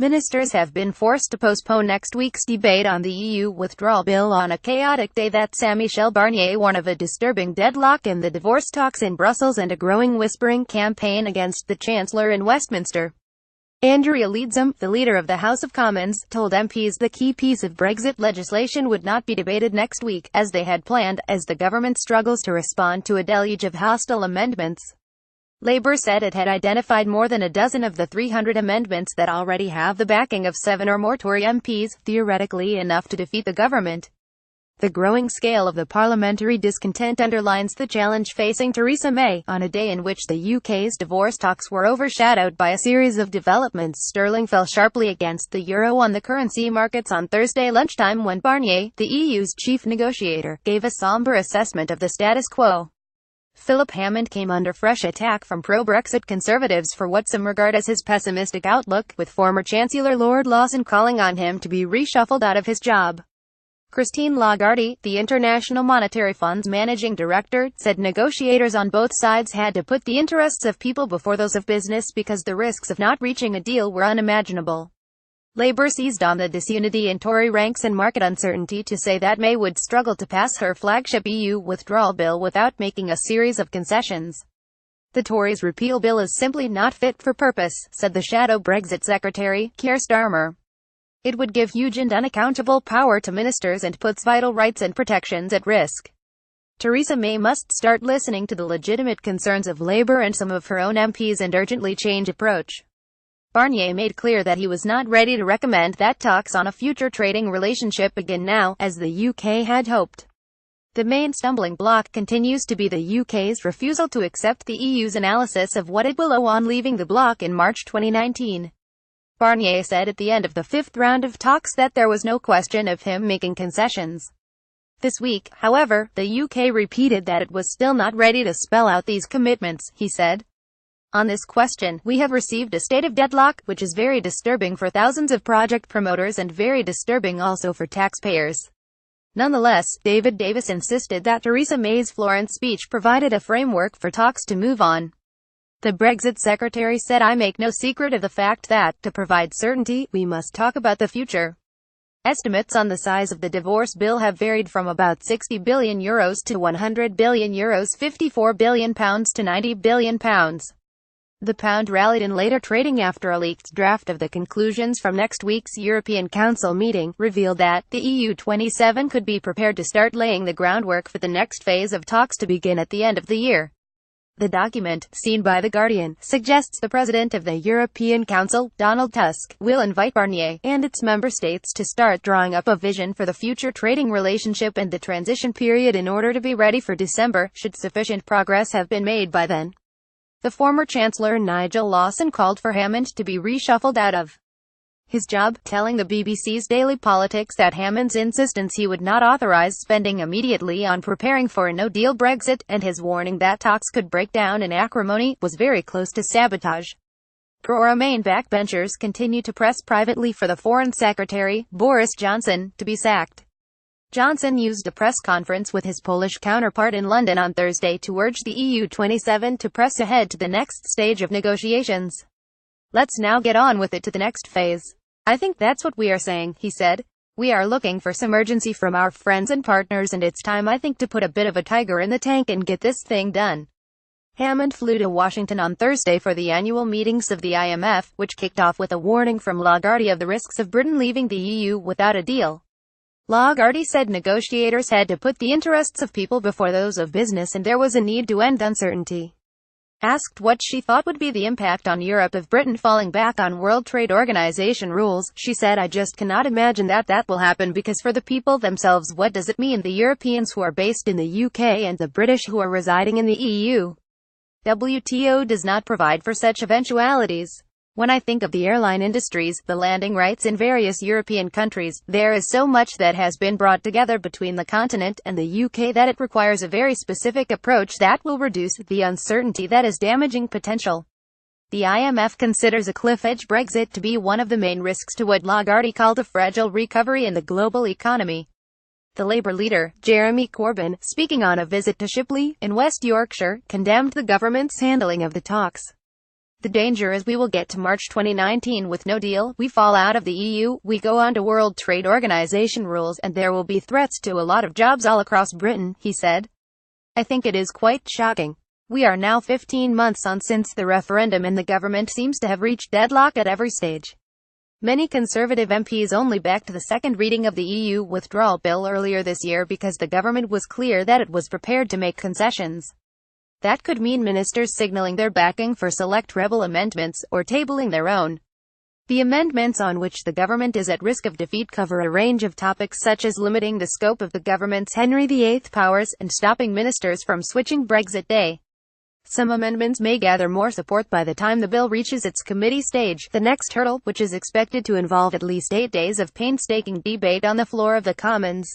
Ministers have been forced to postpone next week's debate on the EU withdrawal bill on a chaotic day that saw Michel Barnier warn of a disturbing deadlock in the divorce talks in Brussels and a growing whispering campaign against the Chancellor in Westminster. Andrea Leadsom, the leader of the House of Commons, told MPs the key piece of Brexit legislation would not be debated next week, as they had planned, as the government struggles to respond to a deluge of hostile amendments. Labour said it had identified more than a dozen of the 300 amendments that already have the backing of 7 or more Tory MPs, theoretically enough to defeat the government. The growing scale of the parliamentary discontent underlines the challenge facing Theresa May, on a day in which the UK's divorce talks were overshadowed by a series of developments. Sterling fell sharply against the euro on the currency markets on Thursday lunchtime when Barnier, the EU's chief negotiator, gave a sombre assessment of the status quo. Philip Hammond came under fresh attack from pro-Brexit conservatives for what some regard as his pessimistic outlook, with former Chancellor Lord Lawson calling on him to be reshuffled out of his job. Christine Lagarde, the International Monetary Fund's managing director, said negotiators on both sides had to put the interests of people before those of business because the risks of not reaching a deal were unimaginable. Labour seized on the disunity in Tory ranks and market uncertainty to say that May would struggle to pass her flagship EU withdrawal bill without making a series of concessions. The Tories' repeal bill is simply not fit for purpose, said the shadow Brexit secretary, Keir Starmer. It would give huge and unaccountable power to ministers and puts vital rights and protections at risk. Theresa May must start listening to the legitimate concerns of Labour and some of her own MPs and urgently change approach. Barnier made clear that he was not ready to recommend that talks on a future trading relationship begin now, as the UK had hoped. The main stumbling block continues to be the UK's refusal to accept the EU's analysis of what it will owe on leaving the bloc in March 2019. Barnier said at the end of the 5th round of talks that there was no question of him making concessions. This week, however, the UK repeated that it was still not ready to spell out these commitments, he said. On this question, we have received a state of deadlock, which is very disturbing for thousands of project promoters and very disturbing also for taxpayers. Nonetheless, David Davis insisted that Theresa May's Florence speech provided a framework for talks to move on. The Brexit secretary said, "I make no secret of the fact that, to provide certainty, we must talk about the future." Estimates on the size of the divorce bill have varied from about €60 billion to €100 billion, £54 billion to £90 billion. The pound rallied in later trading after a leaked draft of the conclusions from next week's European Council meeting revealed that the EU 27 could be prepared to start laying the groundwork for the next phase of talks to begin at the end of the year. The document, seen by The Guardian, suggests the President of the European Council, Donald Tusk, will invite Barnier and its member states to start drawing up a vision for the future trading relationship and the transition period in order to be ready for December, should sufficient progress have been made by then. The former Chancellor Nigel Lawson called for Hammond to be reshuffled out of his job, telling the BBC's Daily Politics that Hammond's insistence he would not authorise spending immediately on preparing for a no-deal Brexit, and his warning that talks could break down in acrimony, was very close to sabotage. Pro-Remain backbenchers continue to press privately for the Foreign Secretary, Boris Johnson, to be sacked. Johnson used a press conference with his Polish counterpart in London on Thursday to urge the EU 27 to press ahead to the next stage of negotiations. "Let's now get on with it to the next phase. I think that's what we are saying," he said. "We are looking for some urgency from our friends and partners, and it's time, I think, to put a bit of a tiger in the tank and get this thing done." Hammond flew to Washington on Thursday for the annual meetings of the IMF, which kicked off with a warning from Lagarde of the risks of Britain leaving the EU without a deal. Lagarde said negotiators had to put the interests of people before those of business and there was a need to end uncertainty. Asked what she thought would be the impact on Europe of Britain falling back on World Trade Organization rules, she said, "I just cannot imagine that will happen, because for the people themselves, what does it mean, the Europeans who are based in the UK and the British who are residing in the EU? WTO does not provide for such eventualities. When I think of the airline industries, the landing rights in various European countries, there is so much that has been brought together between the continent and the UK that it requires a very specific approach that will reduce the uncertainty that is damaging potential." The IMF considers a cliff-edge Brexit to be one of the main risks to what Lagarde called a fragile recovery in the global economy. The Labour leader, Jeremy Corbyn, speaking on a visit to Shipley, in West Yorkshire, condemned the government's handling of the talks. The danger is we will get to March 2019 with no deal, we fall out of the EU, we go on to World Trade Organization rules, and there will be threats to a lot of jobs all across Britain, he said. I think it is quite shocking. We are now 15 months on since the referendum and the government seems to have reached deadlock at every stage. Many Conservative MPs only backed the second reading of the EU withdrawal bill earlier this year because the government was clear that it was prepared to make concessions. That could mean ministers signaling their backing for select rebel amendments, or tabling their own. The amendments on which the government is at risk of defeat cover a range of topics such as limiting the scope of the government's Henry VIII powers, and stopping ministers from switching Brexit Day. Some amendments may gather more support by the time the bill reaches its committee stage, the next hurdle, which is expected to involve at least 8 days of painstaking debate on the floor of the Commons.